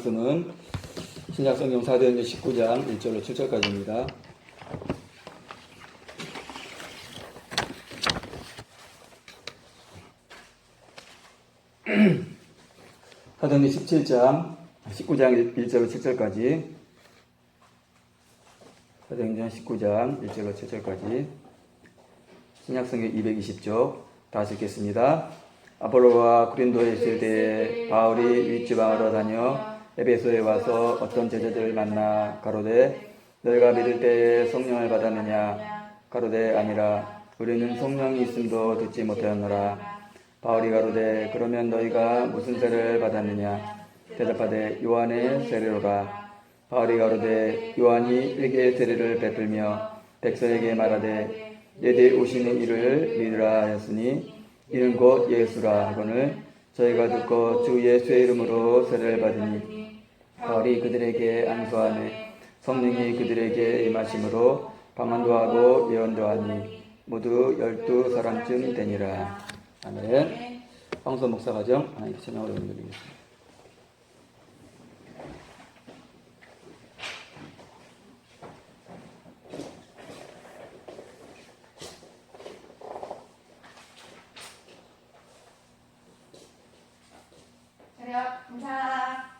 말씀은 신약성경 사도행전 19장 1절로 7절까지입니다. 사도행전 19장 1절로 7절까지 사도행전 19장 1절로 7절까지 신약성경 220쪽 다시 읽겠습니다. 아볼로가 고린도에 있을 때에 바울이 윗지방으로 다녀 에베소에 와서 어떤 제자들을 만나 가로되 너희가 믿을 때에 성령을 받았느냐? 가로되 아니라 우리는 성령이 있음도 듣지 못하였노라. 바울이 가로되 그러면 너희가 무슨 세례를 받았느냐? 대답하되 요한의 세례로라. 바울이 가로되 요한이 일개의 세례를 베풀며 백성에게 말하되 내게 오시는 이를 믿으라 하였으니 이는 곧 예수라 하거늘 저희가 듣고 주 예수의 이름으로 세례를 받으니 바울이 그들에게 안수하매 성령이 그들에게 임하심으로 방언도 하고 예언도 하니 모두 12사람쯤 되니라. 아멘. 황소 목사 가정 하나님께 찬양으로 드리겠습니다. 감사.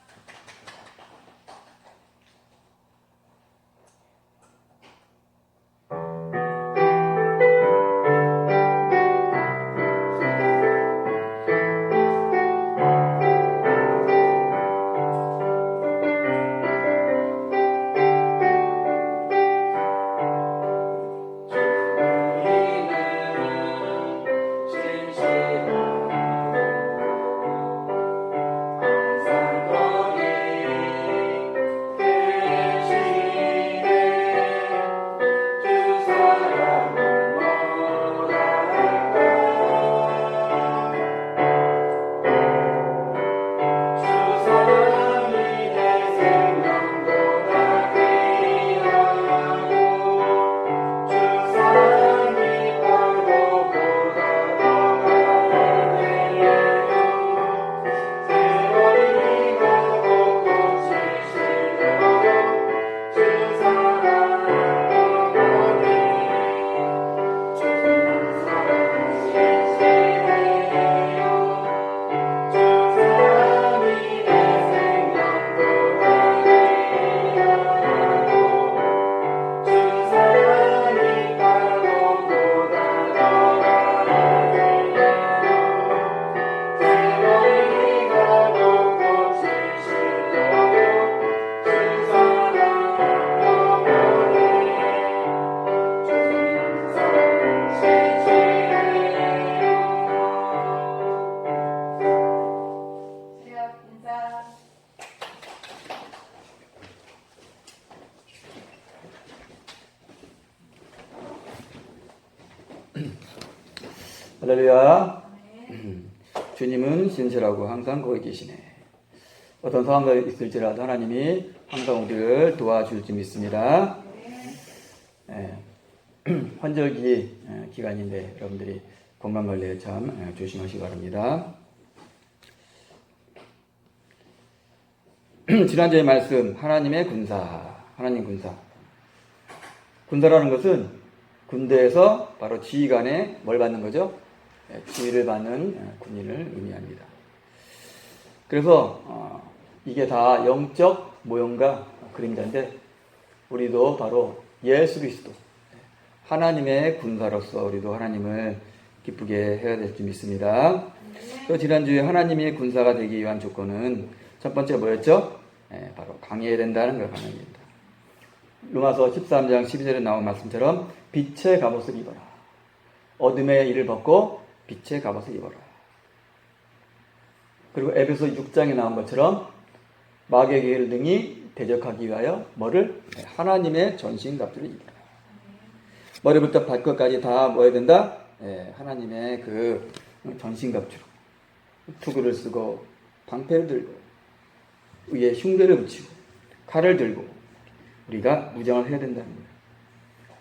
할렐루야. 주님은 신실하고 항상 거기 계시네. 어떤 상황가 있을지라도 하나님이 항상 우리를 도와줄 줄 믿습니다. 환절기 기간인데 여러분들이 건강관리에 참 조심하시기 바랍니다. 지난주의 말씀 하나님의 군사, 하나님 군사. 군사라는 것은 군대에서 바로 지휘관에 뭘 받는 거죠? 지휘를 받는 군인을 의미합니다. 그래서 이게 다 영적 모형과 그림자인데 우리도 바로 예수 그리스도 하나님의 군사로서 우리도 하나님을 기쁘게 해야 될 줄 믿습니다. 또 지난주에 하나님의 군사가 되기 위한 조건은 첫 번째 뭐였죠? 바로 강해야 된다는 걸 강합니다. 로마서 13장 12절에 나온 말씀처럼 빛의 갑옷을 입어라. 어둠의 일을 벗고 빛의 갑옷을 입어라. 그리고 에베소 6장에 나온 것처럼 마귀의 능히 대적하기 위하여 뭐를? 하나님의 전신갑주를 입어라. 머리부터 발끝까지 다 뭐 해야 된다? 하나님의 그 전신갑주로 투구를 쓰고 방패를 들고 위에 흉배를 붙이고 칼을 들고 우리가 무장을 해야 된다는 거예요.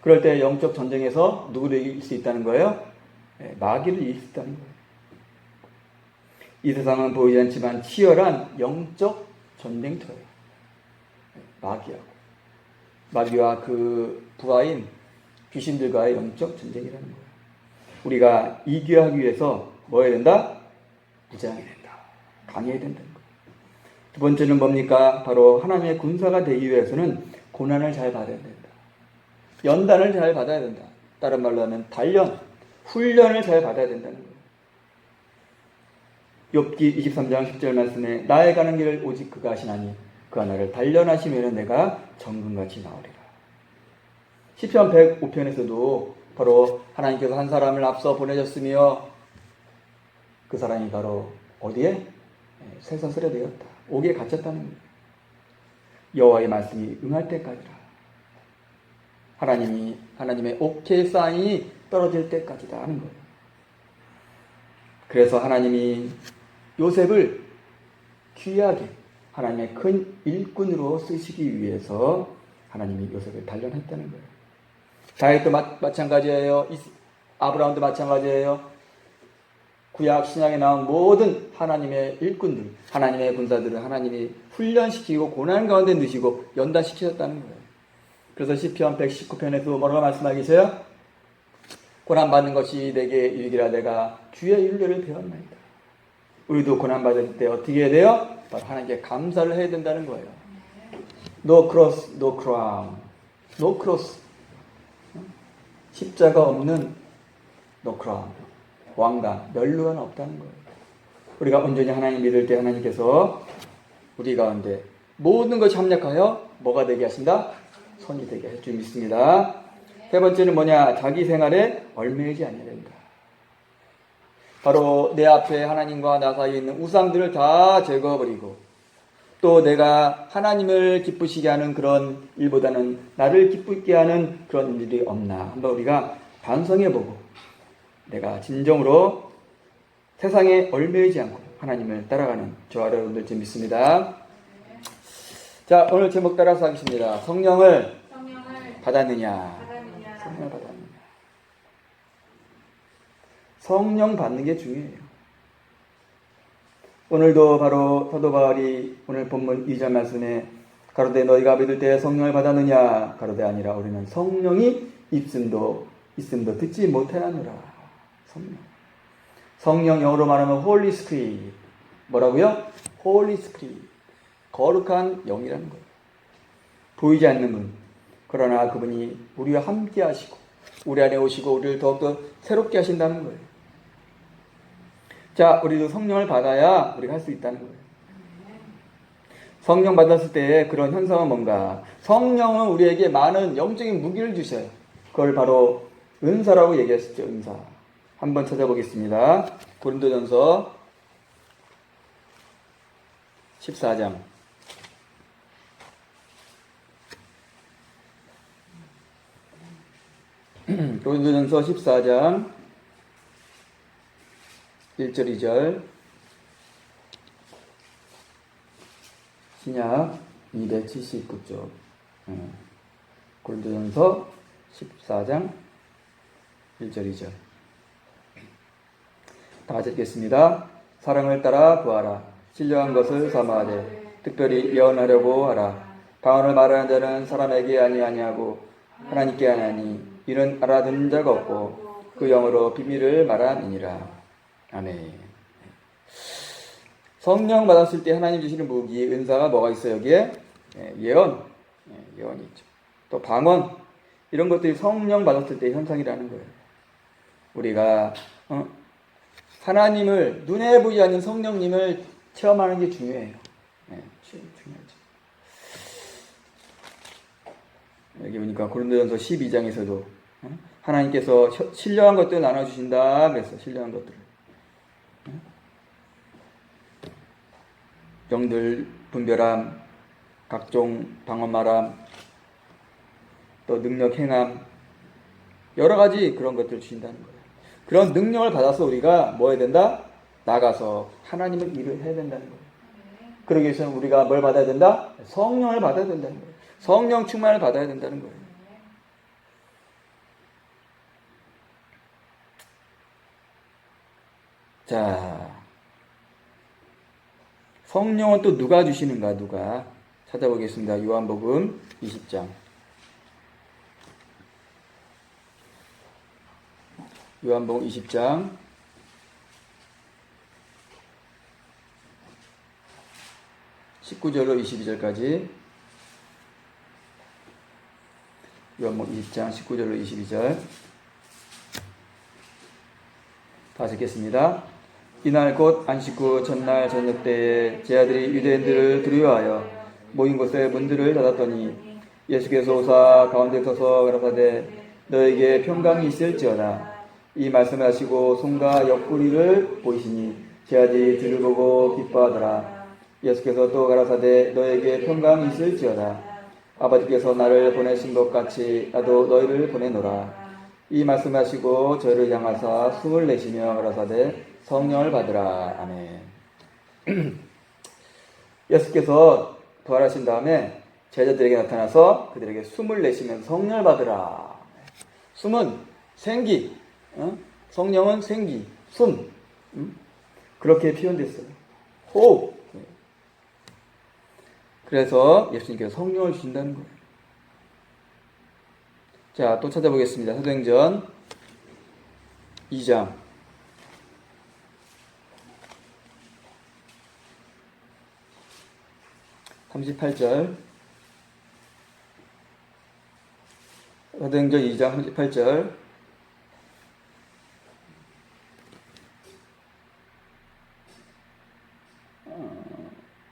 그럴 때 영적 전쟁에서 누구를 이길 수 있다는 거예요? 마귀를 이길 수 있다는 거예요. 이 세상은 보이지 않지만 치열한 영적 전쟁터예요. 마귀와 그 부하인 귀신들과의 영적 전쟁이라는 거예요. 우리가 이겨야 하기 위해서 뭐 해야 된다? 무장해야 된다. 강해야 된다는 거예요. 두 번째는 뭡니까? 바로 하나님의 군사가 되기 위해서는 고난을 잘 받아야 된다. 연단을 잘 받아야 된다. 다른 말로 하면 훈련을 잘 받아야 된다는 거예요. 욥기 23장 10절 말씀에 나의 가는 길을 오직 그가 하시나니 그가 나를 단련하시면 내가 정금같이 나으리라. 시편 105편에서도 바로 하나님께서 한 사람을 앞서 보내셨으며 그 사람이 바로 어디에? 쇠사슬에 되었다. 옥에 갇혔다는 거예요. 여호와의 말씀이 응할 때까지라. 하나님의 옥의 사인이 떨어질 때까지다 하는 거예요. 그래서 하나님이 요셉을 귀하게 하나님의 큰 일꾼으로 쓰시기 위해서 하나님이 요셉을 단련했다는 거예요. 다윗도 마찬가지예요. 아브라함도 마찬가지예요. 구약 신약에 나온 모든 하나님의 일꾼들, 하나님의 군사들을 하나님이 훈련시키고 고난 가운데 넣으시고 연단시키셨다는 거예요. 그래서 시편 119편에서 뭐라고 말씀하고 계세요? 고난받는 것이 내게 일기라 내가 주의 윤례를 배웠나이다. 우리도 고난받을 때 어떻게 해야 돼요? 바로 하나님께 감사를 해야 된다는 거예요. No cross, no crown. No cross. 십자가 없는 no crown. 왕관, 멸류관 없다는 거예요. 우리가 온전히 하나님 믿을 때 하나님께서 우리 가운데 모든 것이 합력하여 뭐가 되게 하신다? 선이 되게 할 줄 믿습니다. 세 번째는 뭐냐? 자기 생활에 얽매이지 않아야 된다. 바로 내 앞에 하나님과 나 사이에 있는 우상들을 다 제거해버리고 또 내가 하나님을 기쁘시게 하는 그런 일보다는 나를 기쁘게 하는 그런 일이 없나 한번 우리가 반성해보고 내가 진정으로 세상에 얽매이지 않고 하나님을 따라가는 저와 여러분들 좀 믿습니다. 자, 오늘 제목 따라서 하겠습니다. 성령을 받았느냐? 성령을 받았느냐? 성령 받는 게 중요해요. 오늘도 바로 사도 바울이 오늘 본문 2절 말씀에 가로되 너희가 믿을 때 성령을 받았느냐? 가로되 아니라 우리는 성령이 있음도 듣지 못하느라. 성령 영어로 말하면 Holy Spirit. 뭐라고요? Holy Spirit. 거룩한 영이라는 거예요. 보이지 않는 분. 그러나 그분이 우리와 함께 하시고 우리 안에 오시고 우리를 더욱더 새롭게 하신다는 거예요. 자, 우리도 성령을 받아야 우리가 할 수 있다는 거예요. 성령 받았을 때 그런 현상은 뭔가? 성령은 우리에게 많은 영적인 무기를 주셔요. 그걸 바로 은사라고 얘기했었죠. 은사. 한번 찾아보겠습니다. 고린도전서 14장. 고린도전서 14장 1절 2절 신약 279쪽 고린도전서 14장 1절 2절 다 같이 읽겠습니다. 사랑을 따라 구하라. 신령한 것을 삼아하되 특별히 예언하려고 하라. 방언을 말하는 자는 사람에게 아니하고 하나님께 하나니 이는 알아듣는 자가 없고 그 영으로 비밀을 말함이니라. 아멘. 성령 받았을 때 하나님 주시는 무기 은사가 뭐가 있어요? 여기에 예언이 있죠. 또 방언 이런 것들이 성령 받았을 때 현상이라는 거예요. 우리가 하나님을 눈에 보이지 않는 성령님을 체험하는 게 중요해요. 중요하죠. 여기 보니까 고린도전서 12장에서도 하나님께서 신령한 것들을 나눠주신다 그랬어. 신령한 것들을. 영들 분별함, 각종 방언 말함, 또 능력 행함, 여러 가지 그런 것들을 주신다는 거예요. 그런 능력을 받아서 우리가 뭐 해야 된다? 나가서 하나님의 일을 해야 된다는 거예요. 그러기 위해서는 우리가 뭘 받아야 된다? 성령을 받아야 된다는 거예요. 성령 충만을 받아야 된다는 거예요. 자, 성령은 또 누가 주시는가? 누가? 찾아보겠습니다. 요한복음 20장. 요한복음 20장 19절로 22절까지. 요한복음 20장 19절로 22절. 다 읽겠습니다. 이날 곧 안식 후 전날 저녁 때에 제 아들이 유대인들을 두려워하여 모인 곳에 문들을 닫았더니 예수께서 오사 가운데 서서 가라사대 너에게 평강이 있을지어다. 이 말씀을 하시고 손과 옆구리를 보이시니 제 아들이 들을 보고 기뻐하더라. 예수께서 또 가라사대 너에게 평강이 있을지어다. 아버지께서 나를 보내신 것 같이 나도 너희를 보내노라. 이 말씀하시고 저희를 향하사 숨을 내쉬며 가라사대 성령을 받으라. 아멘. 예수께서 부활하신 다음에 제자들에게 나타나서 그들에게 숨을 내쉬면서 성령을 받으라. 숨은 생기, 성령은 생기, 숨. 그렇게 표현됐어요. 호흡. 그래서 예수님께서 성령을 주신다는 거예요. 자, 또 찾아보겠습니다. 사도행전 2장 38절. 사도행전 2장 38절.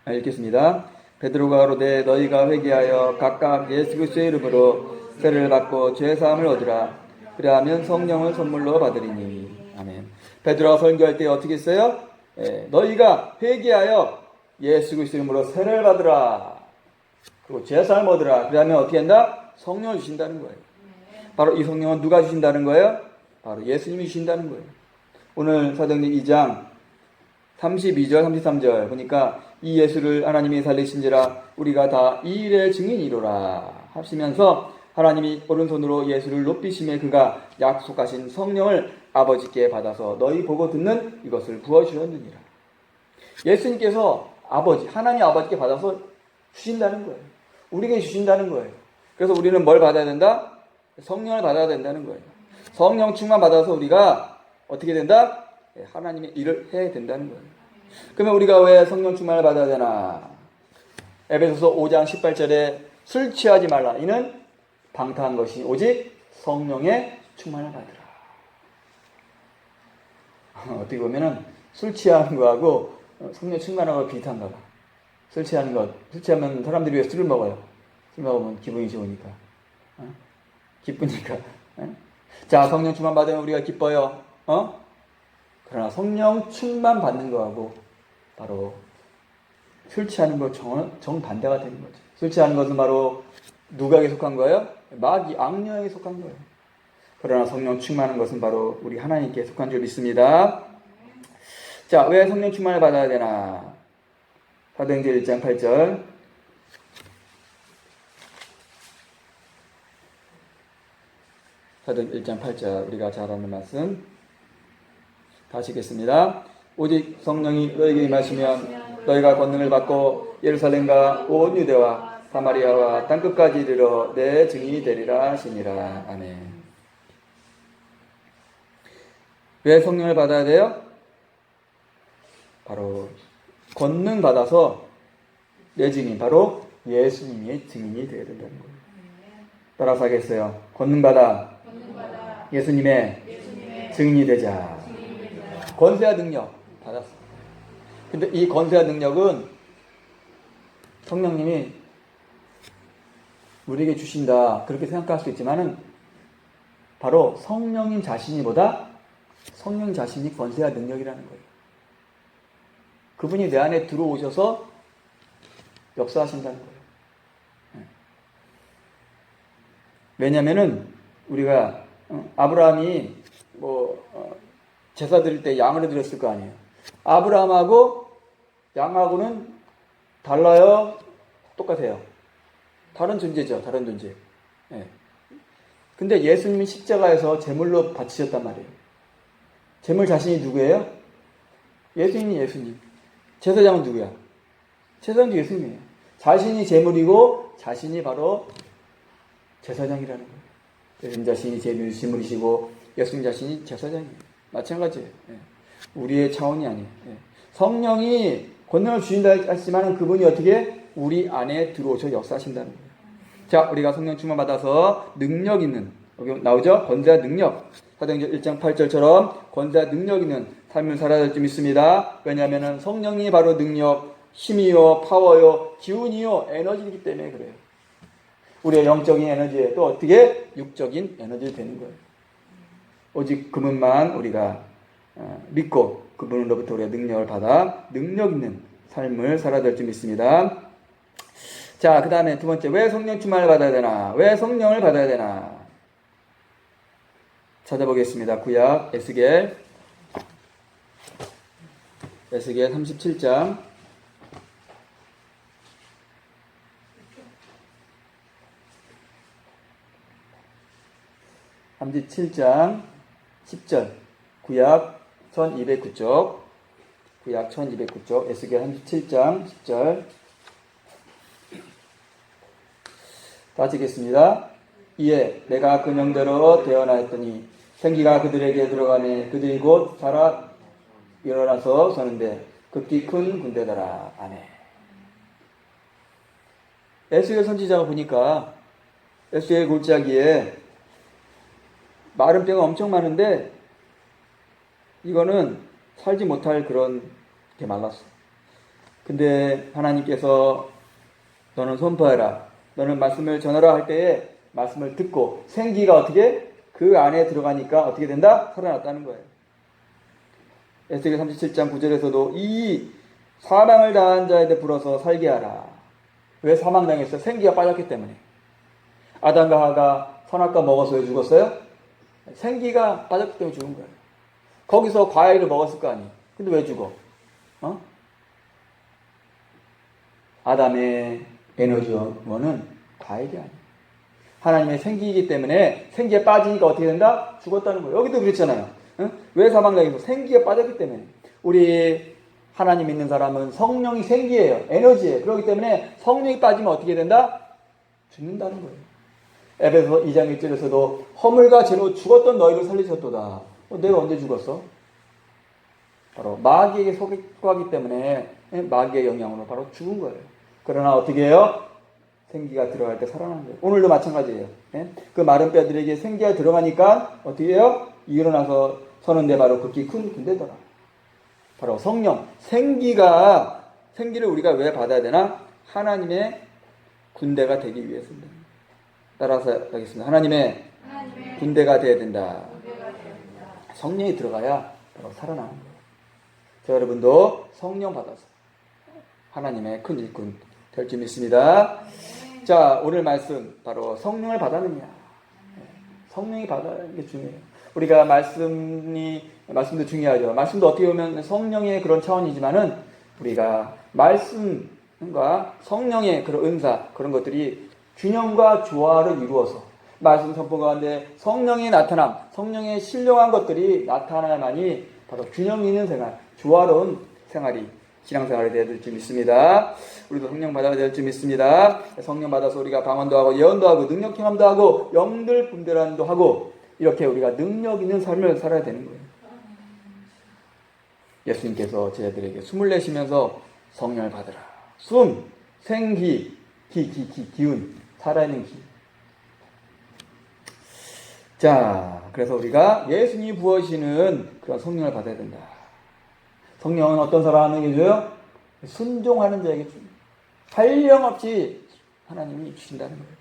읽겠습니다. 베드로가 가로되 너희가 회개하여 각각 예수 그리스도의 이름으로 세례를 받고 죄 사함을 얻으라. 그리하면 성령을 선물로 받으리니. 아멘. 베드로가 설교할 때 어떻게 했어요? 너희가 회개하여 예수 그리스도 이름으로 세례를 받으라. 그리고 죄 사함을 얻으라. 그러면 어떻게 한다? 성령을 주신다는 거예요. 바로 이 성령은 누가 주신다는 거예요? 바로 예수님이 주신다는 거예요. 오늘 사도행전 2장 32절 33절 보니까 이 예수를 하나님이 살리신지라 우리가 다 이 일의 증인이로라 하시면서 하나님이 오른손으로 예수를 높이심에 그가 약속하신 성령을 아버지께 받아서 너희 보고 듣는 이것을 부어주었느니라. 예수님께서 하나님 아버지께 받아서 주신다는 거예요. 우리에게 주신다는 거예요. 그래서 우리는 뭘 받아야 된다? 성령을 받아야 된다는 거예요. 성령 충만 받아서 우리가 어떻게 된다? 하나님의 일을 해야 된다는 거예요. 그러면 우리가 왜 성령 충만을 받아야 되나? 에베소서 5장 18절에 술 취하지 말라. 이는 방탕한 것이 오직 성령의 충만을 받으라. 어떻게 보면은 술 취하는 거하고 성령 충만하고 비슷한가 봐. 술 취하면 사람들이 왜 술을 먹어요? 술 먹으면 기분이 좋으니까. 기쁘니까. 자, 성령 충만 받으면 우리가 기뻐요. 그러나 성령 충만 받는 거하고 바로 술 취하는 거 정반대가 되는 거죠. 술 취하는 것은 바로 누구에게 속한 거예요? 마귀, 악령에게 속한 거예요. 그러나 성령 충만한 것은 바로 우리 하나님께 속한 줄 믿습니다. 자, 왜 성령 충만을 받아야 되나? 사도행전 1장 8절. 사도행전 1장 8절 우리가 잘 아는 말씀 다시 읽겠습니다. 오직 성령이 너에게 임하시면 너희가 권능을 받고 예루살렘과 온 유대와 사마리아와 땅끝까지 이르러 내 증인이 되리라 하시니라. 아멘. 왜 성령을 받아야 돼요? 바로 권능 받아서 내 증인, 바로 예수님의 증인이 되어야 된다는 거예요. 따라서 하겠어요. 권능 받아 예수님의 증인이 되자. 권세와 능력 받았어. 근데 이 권세와 능력은 성령님이 우리에게 주신다 그렇게 생각할 수 있지만은 바로 성령님 자신이보다 성령 자신이 권세와 능력이라는 거예요. 그분이 내 안에 들어오셔서 역사하신다는 거예요. 왜냐면은 우리가 아브라함이 제사 드릴 때 양을 드렸을 거 아니에요. 아브라함하고 양하고는 달라요? 똑같아요? 다른 존재죠. 다른 존재. 근데 예수님이 십자가에서 제물로 바치셨단 말이에요. 제물 자신이 누구예요? 예수님이 예수님. 제사장은 누구야? 제사장도 예수님이에요. 자신이 제물이고 자신이 바로 제사장이라는 거예요. 예수님 자신이 제물이시고 예수님 자신이 제사장이에요. 마찬가지예요. 우리의 차원이 아니에요. 성령이 권능을 주신다 했지만 그분이 어떻게 우리 안에 들어오셔 역사하신다는 거예요. 자, 우리가 성령 충만 받아서 능력 있는, 여기 나오죠? 권세와 능력. 사도행전 1장 8절처럼 권세와 능력 있는 삶을 살아야 될 줄 믿습니다. 왜냐하면 성령이 바로 능력, 힘이요, 파워요, 기운이요, 에너지이기 때문에 그래요. 우리의 영적인 에너지에 또 어떻게 육적인 에너지가 되는 거예요. 오직 그분만 우리가 믿고 그분으로부터 우리가 능력을 받아 능력 있는 삶을 살아야 될 줄 믿습니다. 자, 그 다음에 두 번째, 왜 성령 충만을 받아야 되나? 왜 성령을 받아야 되나? 찾아보겠습니다. 구약 에스겔 37장 37장 10절 구약 1209쪽 구약 1209쪽 에스겔 37장 10절 다 찍겠습니다. 이에 내가 그 명대로 대언하였더니 생기가 그들에게 들어가니 그들이 곧 살아 일어나서 서는데 극히 큰 군대더라. 아멘. 에스겔 선지자가 보니까 에스겔 골짜기에 마른 뼈가 엄청 많은데 이거는 살지 못할 그런 게 말랐어. 근데 하나님께서 너는 선포해라. 너는 말씀을 전하라 할 때에 말씀을 듣고 생기가 어떻게 그 안에 들어가니까 어떻게 된다? 살아났다는 거예요. 에스겔 37장 9절에서도 이 사망을 당한 자에게 불어서 살게 하라. 왜 사망당했어요? 생기가 빠졌기 때문에. 아담과 하가 선악과 먹어서 왜 죽었어요? 생기가 빠졌기 때문에 죽은 거예요. 거기서 과일을 먹었을 거 아니에요. 근데 왜 죽어? 아담의 에너지원은 과일이 아니에요. 하나님의 생기이기 때문에 생기에 빠지니까 어떻게 된다? 죽었다는 거예요. 여기도 그렇잖아요. 왜 사망당해서? 생기가 빠졌기 때문에. 우리 하나님 믿는 사람은 성령이 생기예요. 에너지예요. 그렇기 때문에 성령이 빠지면 어떻게 된다? 죽는다는 거예요. 에베소 2장 1절에서도 허물과 죄로 죽었던 너희를 살리셨도다. 내가 언제 죽었어? 바로 마귀에게 속하기 때문에 마귀의 영향으로 바로 죽은 거예요. 그러나 어떻게 해요? 생기가 들어갈 때 살아나는 거예요. 오늘도 마찬가지예요. 그 마른 뼈들에게 생기가 들어가니까 어떻게 해요? 일어나서 서는데 바로 극히 큰 군대더라. 바로 성령, 생기를 우리가 왜 받아야 되나? 하나님의 군대가 되기 위해서입니다. 따라서 하겠습니다. 하나님의 군대가 되어야 된다. 성령이 들어가야 바로 살아나는 거예요. 저 여러분도 성령 받아서 하나님의 큰 일꾼 될 줄 믿습니다. 자, 오늘 말씀 바로 성령을 받았느냐. 성령이 받아는 게 중요해요. 우리가 말씀도 중요하죠. 말씀도 어떻게 보면 성령의 그런 차원이지만은 우리가 말씀과 성령의 그런 은사 그런 것들이 균형과 조화를 이루어서 말씀 선포 가운데 성령의 나타남, 성령의 신령한 것들이 나타나야만이 바로 균형 있는 생활, 조화로운 생활이 신앙생활이 되어야 될 줄 믿습니다. 우리도 성령 받아야 될 줄 믿습니다. 성령 받아서 우리가 방언도 하고 예언도 하고 능력 경험도 하고 영들 분별함도 하고 이렇게 우리가 능력 있는 삶을 살아야 되는 거예요. 예수님께서 제자들에게 숨을 내쉬면서 성령을 받으라. 숨, 생기, 기운, 살아있는 기. 자, 그래서 우리가 예수님이 부어주시는 그런 성령을 받아야 된다. 성령은 어떤 사람에게 줘요? 순종하는 자에게 줍니다. 한량없이 하나님이 주신다는 거예요.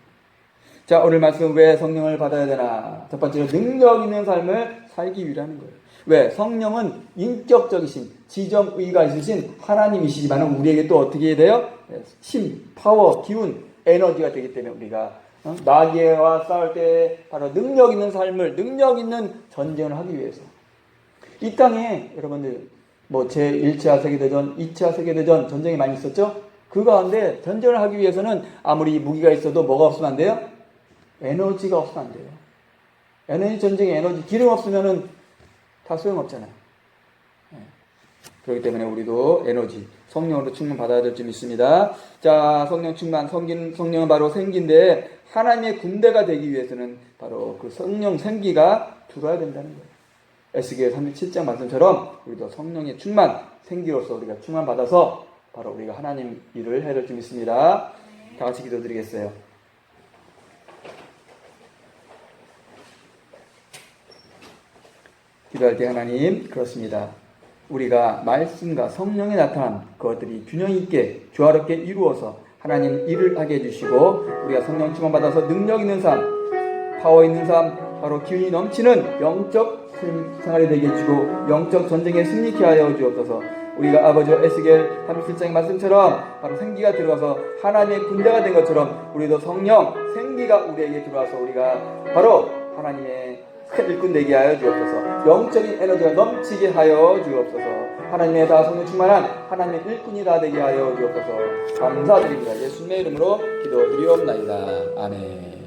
자, 오늘 말씀 왜 성령을 받아야 되나? 첫 번째로 능력 있는 삶을 살기 위하는 거예요. 왜? 성령은 인격적이신, 지정의가 있으신 하나님이시지만 우리에게 또 어떻게 해야 돼요? 힘, 파워, 기운, 에너지가 되기 때문에 우리가 마귀와 싸울 때 바로 능력 있는 삶을, 능력 있는 전쟁을 하기 위해서. 이 땅에 여러분들 제1차 세계대전, 2차 세계대전 전쟁이 많이 있었죠? 그 가운데 전쟁을 하기 위해서는 아무리 무기가 있어도 뭐가 없으면 안 돼요? 에너지가 없으면 안 돼요. 에너지 전쟁의 에너지, 기름 없으면은 다 소용없잖아요. 그렇기 때문에 우리도 에너지, 성령으로 충만 받아야 될 줄 믿습니다. 자, 성령 충만, 성령은 바로 생기인데 하나님의 군대가 되기 위해서는 바로 그 성령 생기가 들어야 된다는 거예요. 에스겔 37장 말씀처럼 우리도 성령의 충만, 생기로서 우리가 충만 받아서 바로 우리가 하나님 일을 해야 될 줄 믿습니다. 다 같이 기도드리겠어요. 기도할 때 하나님, 그렇습니다. 우리가 말씀과 성령에 나타난 그것들이 균형 있게 조화롭게 이루어서 하나님 일을 하게 해주시고 우리가 성령 충만 받아서 능력 있는 삶, 파워 있는 삶, 바로 기운이 넘치는 영적 생활이 되게 해주고 영적 전쟁에 승리케 하여 주옵소서. 우리가 아버지와 에스겔 37장의 말씀처럼 바로 생기가 들어가서 하나님의 군대가 된 것처럼 우리도 성령 생기가 우리에게 들어와서 우리가 바로 하나님의 일꾼 되게 하여 주옵소서. 영적인 에너지가 넘치게 하여 주옵소서. 하나님의 다 성령 충만한 하나님의 일꾼이 다 되게 하여 주옵소서. 감사드립니다. 예수님의 이름으로 기도드리옵나이다. 아멘.